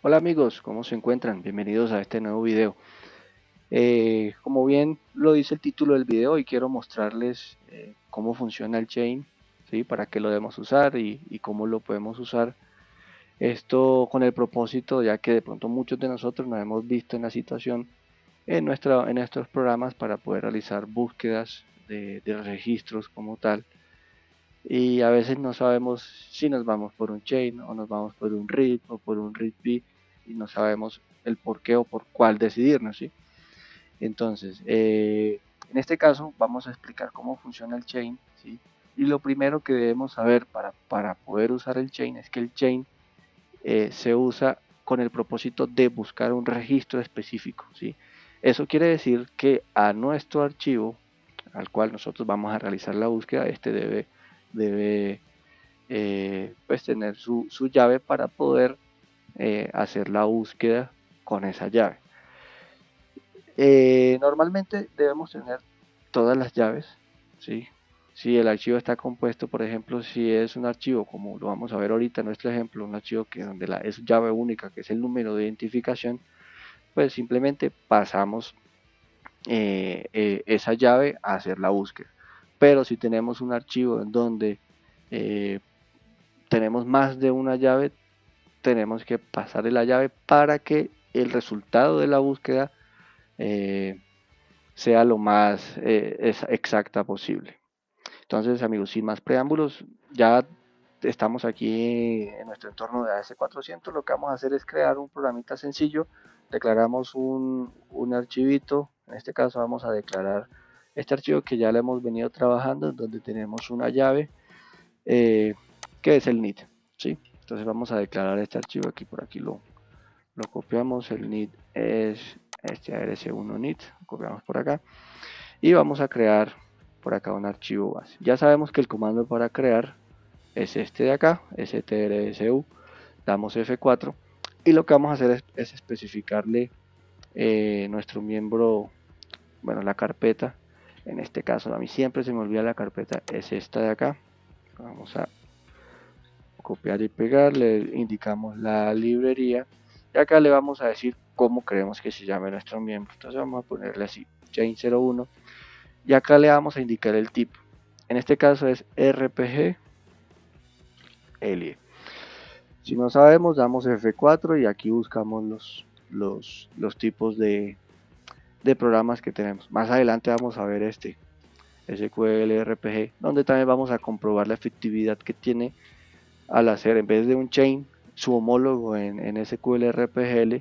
Hola amigos, ¿cómo se encuentran? Bienvenidos a este nuevo video. Como bien lo dice el título del video, hoy quiero mostrarles cómo funciona el chain, ¿sí? Para qué lo debemos usar y cómo lo podemos usar. Esto con el propósito, ya que de pronto muchos de nosotros nos hemos visto en la situación en nuestros programas para poder realizar búsquedas de registros como tal. Y a veces no sabemos si nos vamos por un chain o nos vamos por un read o por un read B y no sabemos el por qué o por cuál decidirnos, ¿sí? Entonces, en este caso vamos a explicar cómo funciona el chain, ¿sí? Y lo primero que debemos saber para poder usar el chain es que el chain se usa con el propósito de buscar un registro específico, ¿sí? Eso quiere decir que a nuestro archivo al cual nosotros vamos a realizar la búsqueda, este debe pues tener su llave para poder hacer la búsqueda con esa llave. Normalmente debemos tener todas las llaves, ¿sí? Si el archivo está compuesto, por ejemplo, si es un archivo, como lo vamos a ver ahorita en nuestro ejemplo, un archivo que donde es llave única, que es el número de identificación, pues simplemente pasamos esa llave a hacer la búsqueda. Pero si tenemos un archivo en donde eh, tenemos más de una llave, tenemos que pasarle la llave para que el resultado de la búsqueda eh, sea lo más exacta posible. Entonces, amigos, sin más preámbulos, ya estamos aquí en nuestro entorno de AS400. Lo que vamos a hacer es crear un programita sencillo. Declaramos un archivito. En este caso vamos a declarar este archivo que ya le hemos venido trabajando, donde tenemos una llave eh, que es el NIT, ¿sí? Entonces vamos a declarar este archivo aquí, por aquí lo copiamos. El NIT es este ARS1 NIT, lo copiamos por acá y vamos a crear por acá un archivo base. Ya sabemos que el comando para crear es este de acá, strsu, damos F4 y lo que vamos a hacer es especificarle nuestro miembro, bueno, la carpeta. En este caso a mí siempre se me olvida la carpeta, es esta de acá. Vamos a copiar y pegar, le indicamos la librería y acá le vamos a decir cómo queremos que se llame nuestro miembro. Entonces vamos a ponerle así, chain01, y acá le vamos a indicar el tipo. En este caso es RPG LE. Si no sabemos, damos F4 y aquí buscamos los tipos de programas que tenemos. Más adelante vamos a ver este SQL RPG, donde también vamos a comprobar la efectividad que tiene al hacer, en vez de un chain, su homólogo en SQL RPGL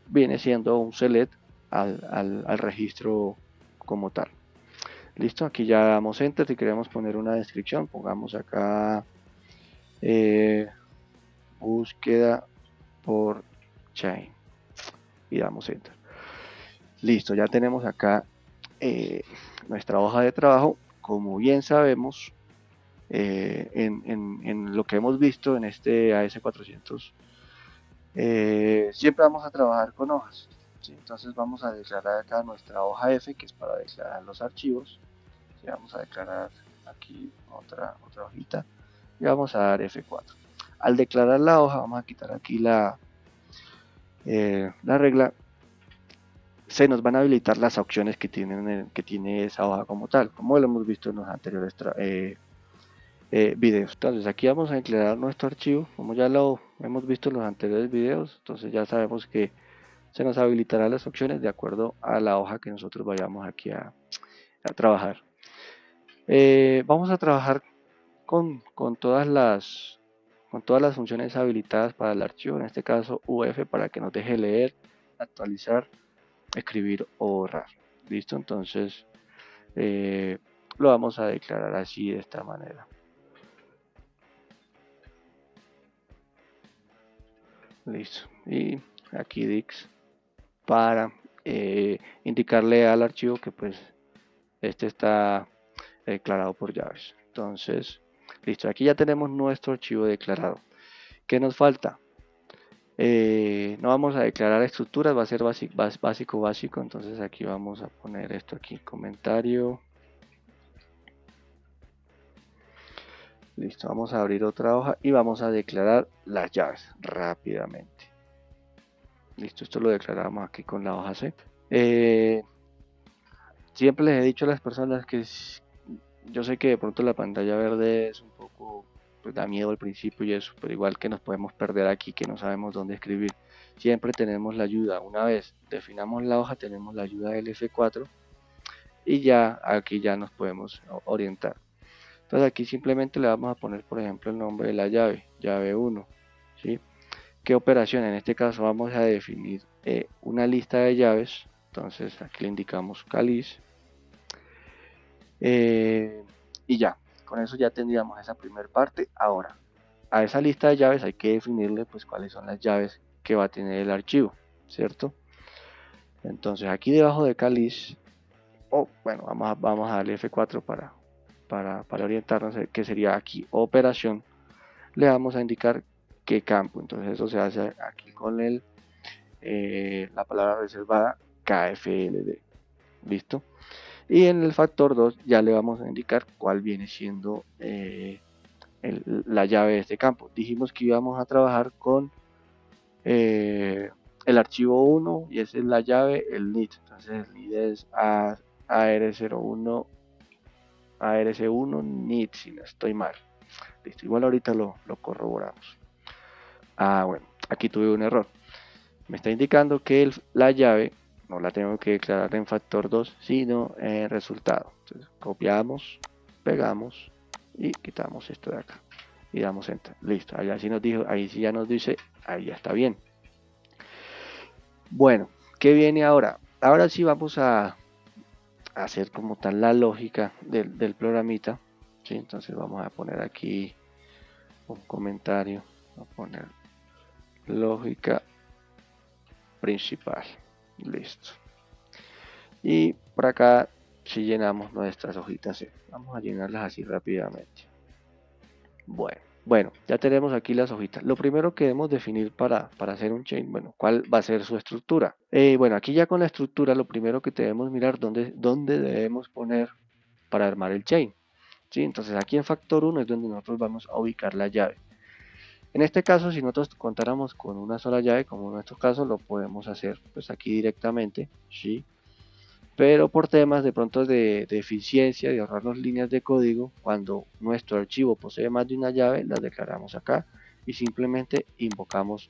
viene siendo un select al registro como tal. Listo, aquí ya damos enter. Si queremos poner una descripción, pongamos acá eh, búsqueda por chain y damos enter. Listo, ya tenemos acá nuestra hoja de trabajo. Como bien sabemos, en lo que hemos visto en este AS400, siempre vamos a trabajar con hojas, ¿sí? Entonces vamos a declarar acá nuestra hoja F, que es para declarar los archivos, ¿sí? Vamos a declarar aquí otra hojita y vamos a dar F4. Al declarar la hoja, vamos a quitar aquí la regla. Se nos van a habilitar las opciones que tiene esa hoja como tal, como lo hemos visto en los anteriores videos. Entonces aquí vamos a declarar nuestro archivo, como ya lo hemos visto en los anteriores videos. Entonces ya sabemos que se nos habilitarán las opciones de acuerdo a la hoja que nosotros vayamos aquí a trabajar. Vamos a trabajar con con todas las funciones habilitadas para el archivo, en este caso UF, para que nos deje leer, actualizar, escribir o borrar. Listo, entonces lo vamos a declarar así, de esta manera. Listo, y aquí Dix para indicarle al archivo que pues este está declarado por llaves. Entonces, listo, aquí ya tenemos nuestro archivo declarado. ¿Qué nos falta? No vamos a declarar estructuras, va a ser básico, entonces aquí vamos a poner esto aquí, comentario Listo, vamos a abrir otra hoja y vamos a declarar las llaves rápidamente. Listo, esto lo declaramos aquí con la hoja C. Siempre les he dicho a las personas que yo sé que de pronto la pantalla verde es un poco, pues da miedo al principio y eso, pero igual que nos podemos perder aquí, que no sabemos dónde escribir. Siempre tenemos la ayuda. Una vez definamos la hoja, tenemos la ayuda del F4 y ya aquí ya nos podemos orientar. Entonces aquí simplemente le vamos a poner, por ejemplo, el nombre de la llave, llave 1, ¿sí? ¿Qué operación? En este caso vamos a definir una lista de llaves. Entonces aquí le indicamos cáliz. Y ya, con eso ya tendríamos esa primera parte. Ahora, a esa lista de llaves hay que definirle pues cuáles son las llaves que va a tener el archivo, ¿cierto? Entonces aquí debajo de cáliz, bueno, vamos a darle F4 para orientarnos, que sería aquí operación, le vamos a indicar qué campo. Entonces eso se hace aquí con la palabra reservada KFLD. ¿Listo? Y en el factor 2 ya le vamos a indicar cuál viene siendo la llave de este campo. Dijimos que íbamos a trabajar con el archivo 1 y esa es la llave, el NIT. Entonces el NIT es AR01, ARC1 NIT, si no estoy mal. Listo, igual ahorita lo corroboramos. Bueno, aquí tuve un error. Me está indicando que la llave no la tengo que declarar en factor 2, sino en resultado. Entonces copiamos, pegamos y quitamos esto de acá y damos enter. Listo, allá sí nos dijo, ahí sí ya nos dice, ahí ya está bien. Bueno, ¿qué viene ahora? Ahora sí vamos a hacer como tal la lógica del programita. ¿Sí? Entonces vamos a poner aquí un comentario, a poner lógica principal. Listo. Y por acá si llenamos nuestras hojitas, vamos a llenarlas así rápidamente. Bueno, ya tenemos aquí las hojitas. Lo primero que debemos definir para hacer un chain, bueno, ¿cuál va a ser su estructura? Bueno, aquí ya con la estructura, lo primero que debemos mirar dónde debemos poner para armar el chain. ¿Sí? Entonces aquí en factor 1 es donde nosotros vamos a ubicar la llave. En este caso, si nosotros contáramos con una sola llave, como en nuestro caso, lo podemos hacer pues aquí directamente, ¿sí? Pero por temas de pronto de eficiencia, de ahorrarnos líneas de código, cuando nuestro archivo posee más de una llave, las declaramos acá y simplemente invocamos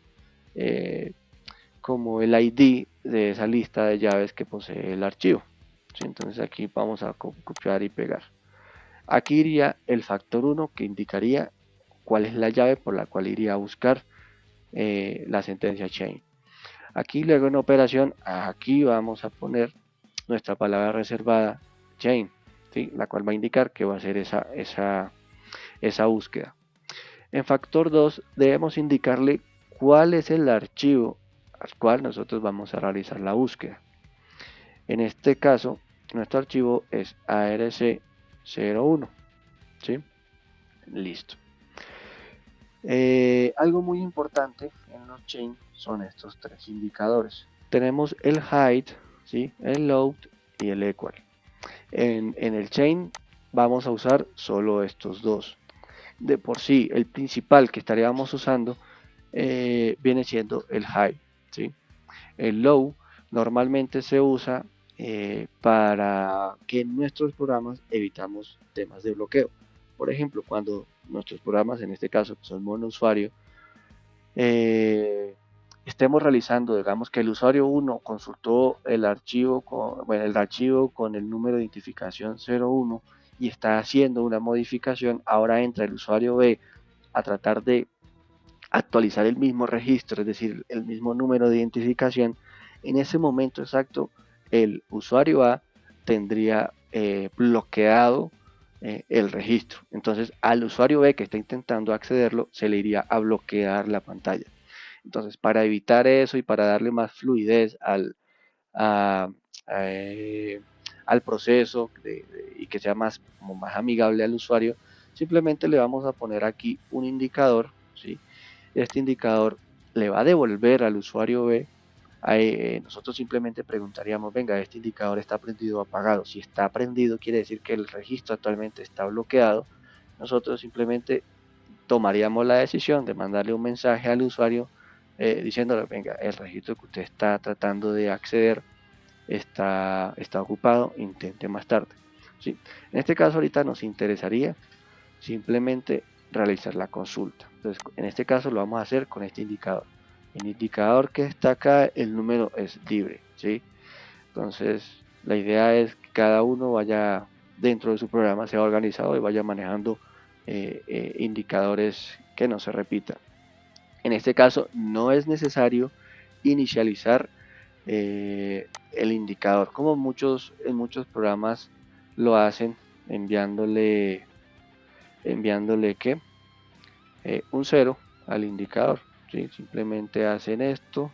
como el ID de esa lista de llaves que posee el archivo. ¿Sí? Entonces aquí vamos a copiar y pegar. Aquí iría el factor 1 que indicaría cuál es la llave por la cual iría a buscar la sentencia chain. Aquí luego en operación, aquí vamos a poner nuestra palabra reservada chain, ¿sí? La cual va a indicar que va a ser esa búsqueda. En factor 2 debemos indicarle cuál es el archivo al cual nosotros vamos a realizar la búsqueda. En este caso, nuestro archivo es ARC01, ¿sí? Listo. Algo muy importante en los chain son estos tres indicadores. Tenemos el height, ¿sí? El load y el equal. En el chain vamos a usar solo estos dos. De por sí, el principal que estaríamos usando viene siendo el high, ¿sí? El low normalmente se usa para que en nuestros programas evitamos temas de bloqueo. Por ejemplo, cuando nuestros programas, en este caso que son monousuario, estemos realizando, digamos que el usuario 1 consultó el archivo con el número de identificación 01 y está haciendo una modificación, ahora entra el usuario B a tratar de actualizar el mismo registro, es decir, el mismo número de identificación. En ese momento exacto, el usuario A tendría bloqueado el registro. Entonces, al usuario B que está intentando accederlo, se le iría a bloquear la pantalla. Entonces, para evitar eso y para darle más fluidez a, al proceso y que sea como más amigable al usuario, simplemente le vamos a poner aquí un indicador, ¿sí? Este indicador le va a devolver al usuario B. Nosotros simplemente preguntaríamos, venga, este indicador está prendido o apagado. Si está prendido, quiere decir que el registro actualmente está bloqueado. nosotros simplemente tomaríamos la decisión de mandarle un mensaje al usuario diciéndole, venga, el registro que usted está tratando de acceder está ocupado, intente más tarde. ¿Sí? En este caso ahorita nos interesaría simplemente realizar la consulta. Entonces, en este caso lo vamos a hacer con este indicador. El indicador que está acá, el número es libre, ¿sí? Entonces, la idea es que cada uno vaya dentro de su programa, sea organizado y vaya manejando indicadores que no se repitan. En este caso, no es necesario inicializar el indicador, como en muchos programas lo hacen enviándole ¿qué? Un 0 al indicador. ¿Sí? Simplemente hacen esto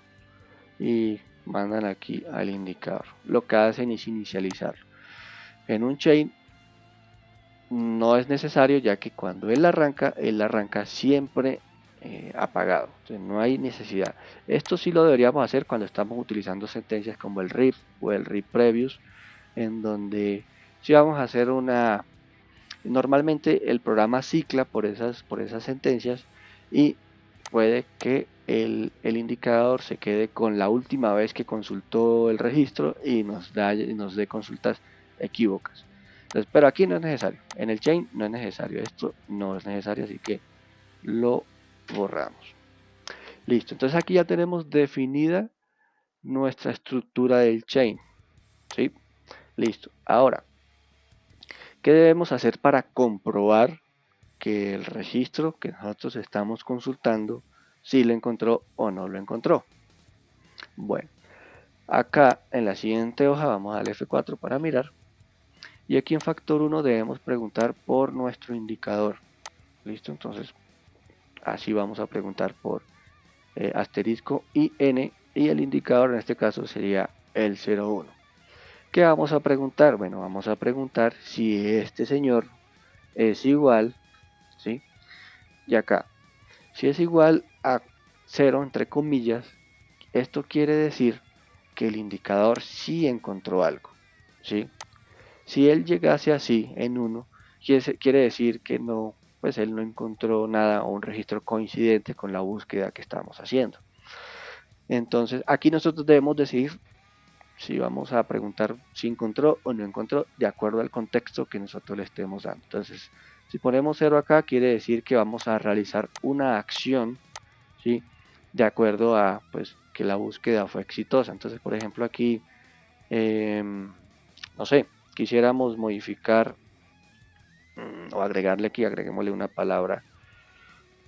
y mandan aquí al indicador. Lo que hacen es inicializarlo. En un chain no es necesario, ya que cuando él arranca siempre apagado. Entonces no hay necesidad. Esto sí lo deberíamos hacer cuando estamos utilizando sentencias como el RIP o el RIP previous, en donde si vamos a hacer una... Normalmente el programa cicla por esas sentencias y puede que el indicador se quede con la última vez que consultó el registro y nos dé consultas equívocas. Entonces, pero aquí no es necesario, en el chain no es necesario, esto no es necesario, así que lo borramos. Listo, entonces aquí ya tenemos definida nuestra estructura del chain. ¿Sí? Listo, ahora, ¿qué debemos hacer para comprobar que el registro que nosotros estamos consultando si lo encontró o no lo encontró? Bueno, acá en la siguiente hoja vamos al F4 para mirar y aquí en factor 1 debemos preguntar por nuestro indicador. Listo, entonces así vamos a preguntar por asterisco IN y el indicador en este caso sería el 01. ¿Qué vamos a preguntar? Bueno, vamos a preguntar si este señor es igual, ¿sí? Y acá, si es igual a 0 entre comillas, esto quiere decir que el indicador sí encontró algo, ¿sí? Si él llegase así en 1, quiere decir que no, pues él no encontró nada o un registro coincidente con la búsqueda que estamos haciendo. Entonces, aquí nosotros debemos decidir si vamos a preguntar si encontró o no encontró de acuerdo al contexto que nosotros le estemos dando. Entonces, si ponemos 0 acá, quiere decir que vamos a realizar una acción, ¿sí? De acuerdo a pues que la búsqueda fue exitosa. Entonces, por ejemplo, aquí, no sé, quisiéramos modificar o agregarle aquí, agreguémosle una palabra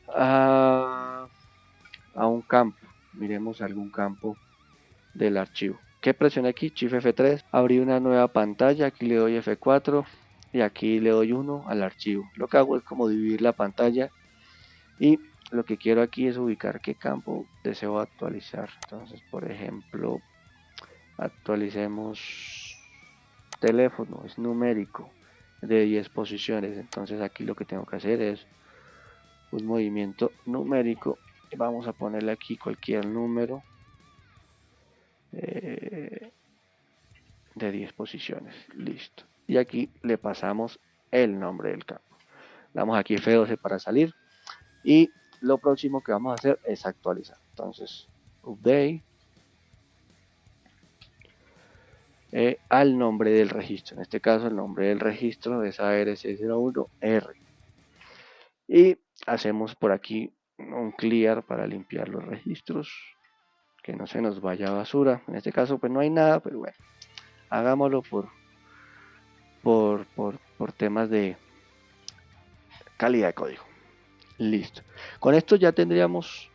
a un campo. Miremos algún campo del archivo. ¿Qué presioné aquí? Shift F3, abrí una nueva pantalla, aquí le doy F4 y aquí le doy 1 al archivo. Lo que hago es como dividir la pantalla y lo que quiero aquí es ubicar qué campo deseo actualizar. Entonces, por ejemplo, actualicemos teléfono, es numérico de 10 posiciones. Entonces aquí lo que tengo que hacer es un movimiento numérico. Vamos a ponerle aquí cualquier número de 10 posiciones. Listo. Y aquí le pasamos el nombre del campo. Damos aquí F12 para salir. Y lo próximo que vamos a hacer es actualizar. Entonces, update al nombre del registro. En este caso, el nombre del registro es ARC01R. Y hacemos por aquí un clear para limpiar los registros. Que no se nos vaya a basura. En este caso, pues no hay nada, pero bueno, hagámoslo por temas de calidad de código. Listo. Con esto ya tendríamos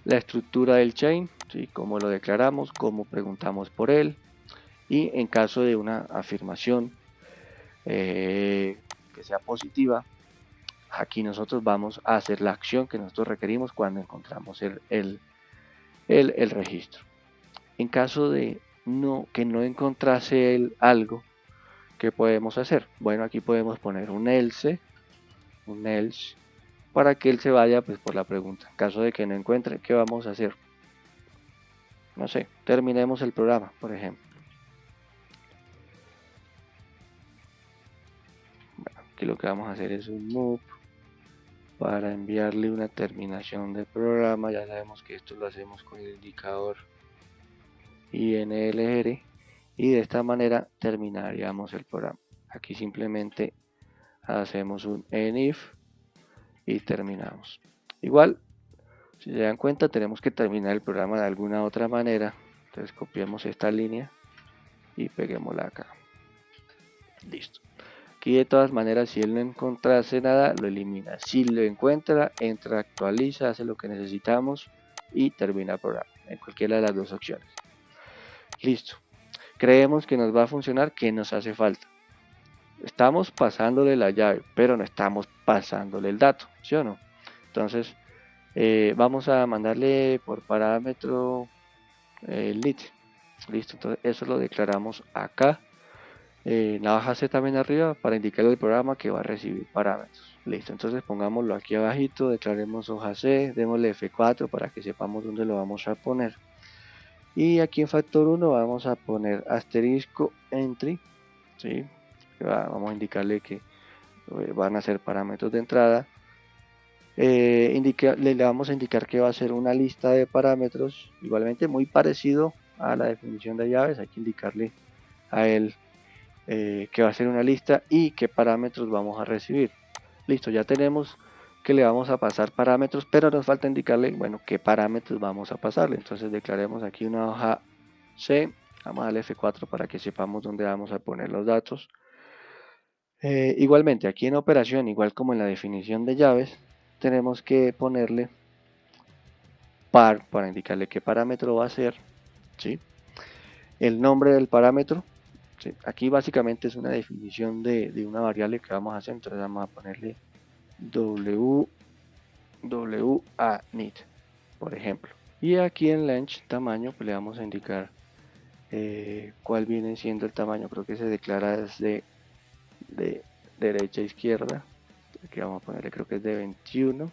la estructura del chain, ¿sí? Cómo lo declaramos, cómo preguntamos por él y en caso de una afirmación que sea positiva, aquí nosotros vamos a hacer la acción que nosotros requerimos cuando encontramos el registro. En caso de que no encontrase algo, ¿qué podemos hacer? Bueno, aquí podemos poner un else para que él se vaya pues por la pregunta. En caso de que no encuentre, ¿qué vamos a hacer? No sé, terminemos el programa, por ejemplo. Bueno, aquí lo que vamos a hacer es un move para enviarle una terminación de programa. Ya sabemos que esto lo hacemos con el indicador INLR y de esta manera terminaríamos el programa. Aquí simplemente hacemos un enif y terminamos. Igual, si se dan cuenta, tenemos que terminar el programa de alguna otra manera. Entonces copiamos esta línea y peguémosla acá. Listo. Aquí de todas maneras, si él no encontrase nada, lo elimina. Si lo encuentra, entra, actualiza, hace lo que necesitamos y termina el programa. En cualquiera de las dos opciones. Listo. Creemos que nos va a funcionar. ¿Qué nos hace falta? Estamos pasándole la llave, pero no estamos pasándole el dato, ¿sí o no? Entonces, vamos a mandarle por parámetro el lit. Listo, entonces eso lo declaramos acá. Navaja C también arriba para indicarle al programa que va a recibir parámetros. Listo, entonces pongámoslo aquí abajito, declaremos hoja C, démosle F4 para que sepamos dónde lo vamos a poner. Y aquí en factor 1 vamos a poner asterisco entry, ¿sí? Vamos a indicarle que van a ser parámetros de entrada. Le vamos a indicar que va a ser una lista de parámetros, igualmente muy parecido a la definición de llaves. Hay que indicarle a él que va a ser una lista y qué parámetros vamos a recibir. Listo, ya tenemos que le vamos a pasar parámetros, pero nos falta indicarle, bueno, qué parámetros vamos a pasarle. Entonces declaremos aquí una hoja C, vamos a darle F4 para que sepamos dónde vamos a poner los datos. Igualmente, aquí en operación, igual como en la definición de llaves, tenemos que ponerle par para indicarle qué parámetro va a ser, ¿sí? El nombre del parámetro. Sí, aquí básicamente es una definición de una variable que vamos a hacer, entonces vamos a ponerle WANIT, por ejemplo. Y aquí en Length tamaño pues le vamos a indicar cuál viene siendo el tamaño. Creo que se declara desde de derecha a izquierda. Aquí vamos a ponerle, creo que es de 21.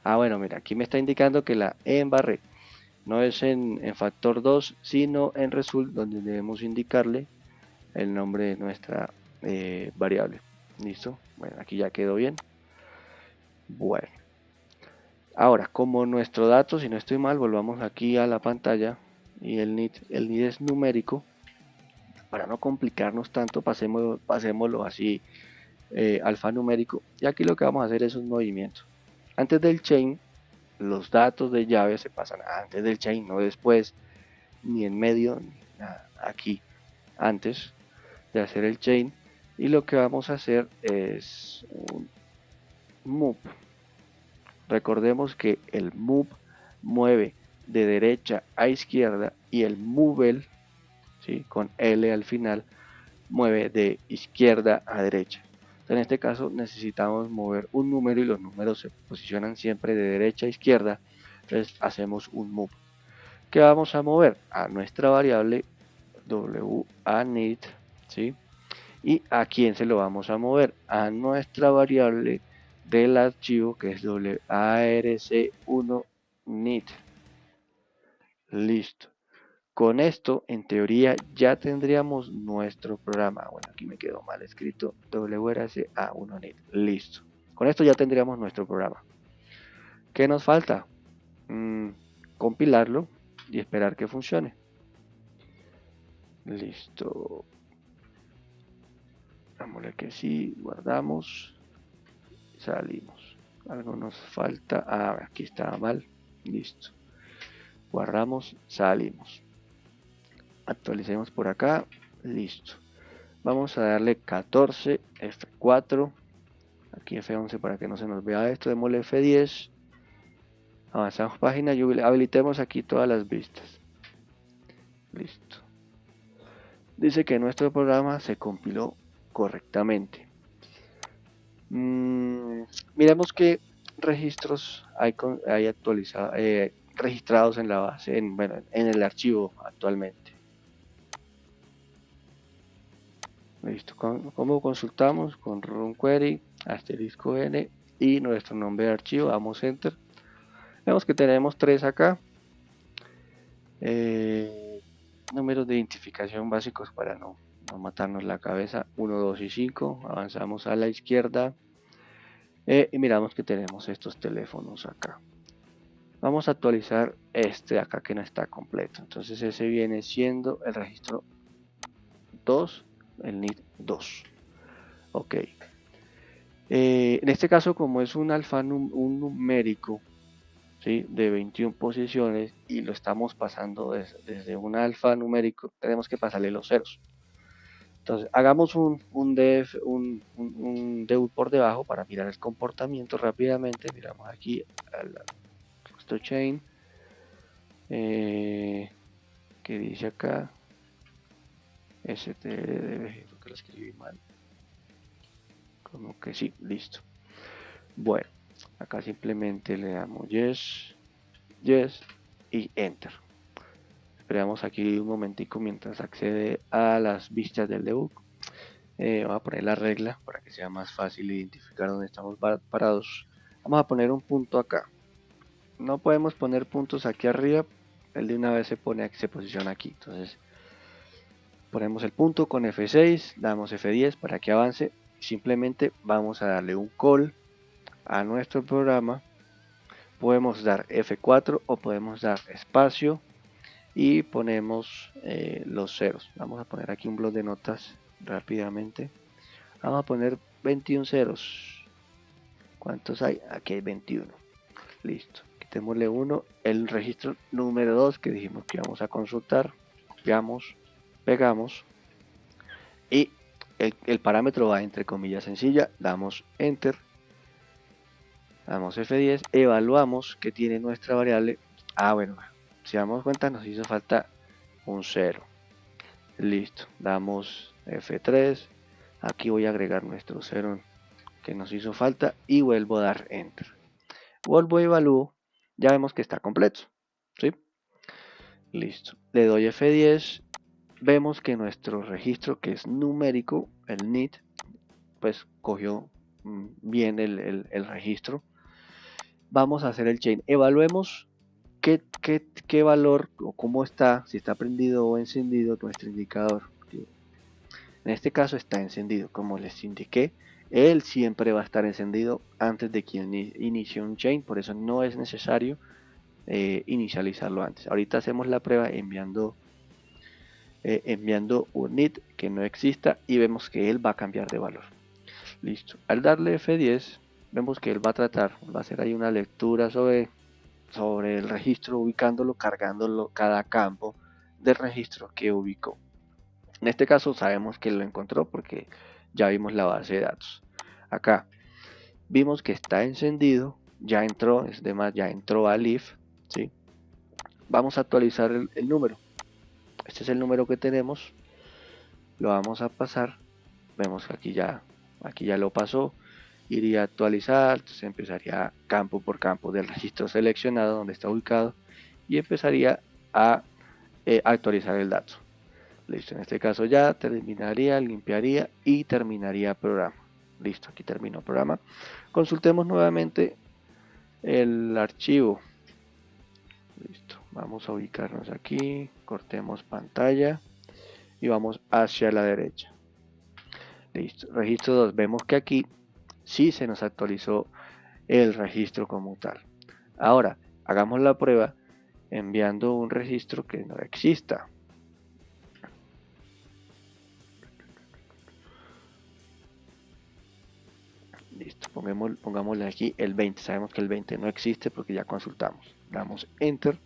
Bueno, mira, aquí me está indicando que la E en barré no es en factor 2, sino en result, donde debemos indicarle el nombre de nuestra variable. ¿Listo? Bueno, aquí ya quedó bien. Bueno. Ahora, como nuestro dato, si no estoy mal, volvamos aquí a la pantalla y el NID es numérico. Para no complicarnos tanto, pasémoslo así alfanumérico. Y aquí lo que vamos a hacer es un movimiento. Antes del chain, los datos de llave se pasan antes del chain, no después, ni en medio, ni nada. Aquí, antes de hacer el chain. Y lo que vamos a hacer es un move. Recordemos que el move mueve de derecha a izquierda y el movable, ¿sí?, con L al final, mueve de izquierda a derecha. En este caso necesitamos mover un número y los números se posicionan siempre de derecha a izquierda. Entonces hacemos un move. ¿Qué vamos a mover? A nuestra variable WANIT, ¿sí? ¿Y a quién se lo vamos a mover? A nuestra variable del archivo que es arc1.NIT. Listo. Con esto, en teoría, ya tendríamos nuestro programa. Bueno, aquí me quedó mal escrito WRC-A1NIT. Listo. Con esto ya tendríamos nuestro programa. ¿Qué nos falta? Compilarlo y esperar que funcione. Listo. Dámosle que sí, guardamos, salimos. Algo nos falta. Aquí estaba mal. Listo. Guardamos, salimos. Actualicemos por acá. Listo. Vamos a darle 14, F4. Aquí F11 para que no se nos vea esto. Démosle F10. Avanzamos página y habilitemos aquí todas las vistas. Listo. Dice que nuestro programa se compiló correctamente. Miremos qué registros hay actualizados, registrados en la base, en el archivo actualmente. Listo. ¿Cómo consultamos? Con run query, asterisco n y nuestro nombre de archivo. Damos enter. Vemos que tenemos 3 acá. Números de identificación básicos para no a matarnos la cabeza. 1, 2 y 5. Avanzamos a la izquierda. Y miramos que tenemos estos teléfonos acá. Vamos a actualizar este de acá que no está completo. Entonces ese viene siendo el registro 2, el NIT 2. Ok. En este caso, como es un un numérico, ¿sí?, de 21 posiciones y lo estamos pasando desde un alfanumérico, tenemos que pasarle los ceros. Entonces, hagamos un debug por debajo para mirar el comportamiento rápidamente. Miramos aquí al chain, que dice acá std, creo que lo escribí mal, como que sí, listo. Bueno, acá simplemente le damos yes, yes y enter. Esperamos aquí un momentico mientras accede a las vistas del debug. Vamos a poner la regla para que sea más fácil identificar dónde estamos parados. Vamos a poner un punto acá. No podemos poner puntos aquí arriba, el de una vez se posiciona aquí. Entonces ponemos el punto con F6, damos F10 para que avance. Simplemente vamos a darle un call a nuestro programa. Podemos dar F4 o podemos dar espacio y ponemos los ceros. Vamos a poner aquí un bloc de notas rápidamente. Vamos a poner 21 ceros. ¿Cuántos hay? Aquí hay 21. Listo. Quitémosle 1. El registro número 2 que dijimos que íbamos a consultar. Copiamos, pegamos. Y el parámetro va entre comillas sencilla. Damos enter. Damos F10. Evaluamos que tiene nuestra variable. Bueno. Si damos cuenta nos hizo falta un 0. Listo. Damos F3. Aquí voy a agregar nuestro 0 que nos hizo falta y vuelvo a dar enter. Vuelvo a evalúo, ya vemos que está completo, ¿sí? Listo, le doy F10, vemos que nuestro registro que es numérico, el NIT, pues cogió bien el registro. Vamos a hacer el chain, evaluemos qué valor o cómo está, si está prendido o encendido nuestro indicador. En este caso está encendido, como les indiqué. Él siempre va a estar encendido antes de que inicie un chain, por eso no es necesario inicializarlo antes. Ahorita hacemos la prueba enviando un NIT que no exista y vemos que él va a cambiar de valor. Listo. Al darle F10 vemos que él va a hacer ahí una lectura sobre el registro, ubicándolo, cargándolo cada campo del registro que ubicó. En este caso sabemos que lo encontró porque ya vimos la base de datos. Acá vimos que está encendido, ya entró, es demás, ya entró al if, ¿sí? Vamos a actualizar el número. Este es el número que tenemos, lo vamos a pasar. Vemos que aquí ya lo pasó. Iría a actualizar, entonces empezaría campo por campo del registro seleccionado donde está ubicado y empezaría a actualizar el dato. Listo, en este caso ya terminaría, limpiaría y terminaría programa. Listo, aquí terminó el programa. Consultemos nuevamente el archivo. Listo, vamos a ubicarnos aquí, cortemos pantalla y vamos hacia la derecha. Listo, registro 2, vemos que aquí sí se nos actualizó el registro como tal. Ahora, hagamos la prueba enviando un registro que no exista. Listo, pongámosle aquí el 20. Sabemos que el 20 no existe porque ya consultamos. Damos enter.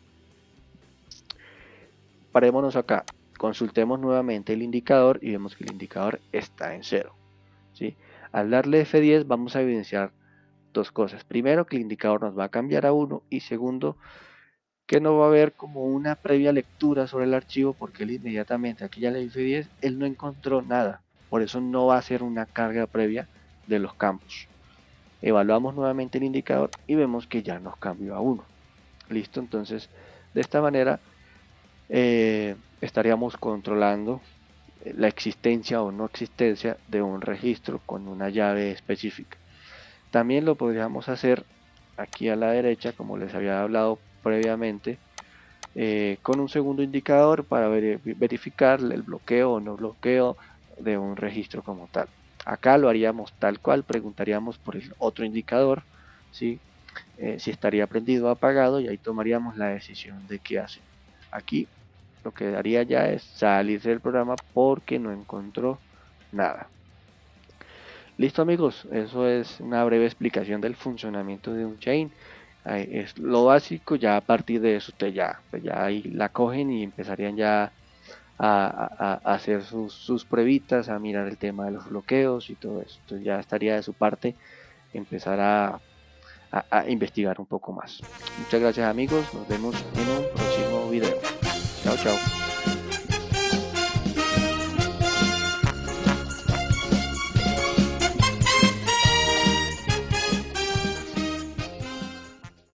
Parémonos acá. Consultemos nuevamente el indicador y vemos que el indicador está en 0. ¿Sí? Al darle F10 vamos a evidenciar dos cosas. Primero, que el indicador nos va a cambiar a 1 y segundo, que no va a haber como una previa lectura sobre el archivo porque él inmediatamente, aquí ya le F10, él no encontró nada. Por eso no va a hacer una carga previa de los campos. Evaluamos nuevamente el indicador y vemos que ya nos cambió a 1. Listo, entonces de esta manera estaríamos controlando la existencia o no existencia de un registro con una llave específica. También lo podríamos hacer aquí a la derecha, como les había hablado previamente, con un segundo indicador para verificar el bloqueo o no bloqueo de un registro como tal. Acá lo haríamos tal cual, preguntaríamos por el otro indicador, ¿sí? Si estaría prendido o apagado, y ahí tomaríamos la decisión de qué hacer. Aquí lo que haría ya es salirse del programa porque no encontró nada. Listo amigos, eso es una breve explicación del funcionamiento de un chain. Es lo básico, ya a partir de eso ustedes ya ahí la cogen y empezarían ya a hacer sus pruebitas, a mirar el tema de los bloqueos y todo eso. Entonces ya estaría de su parte empezar a investigar un poco más. Muchas gracias amigos, nos vemos en un próximo video. Chao, chao.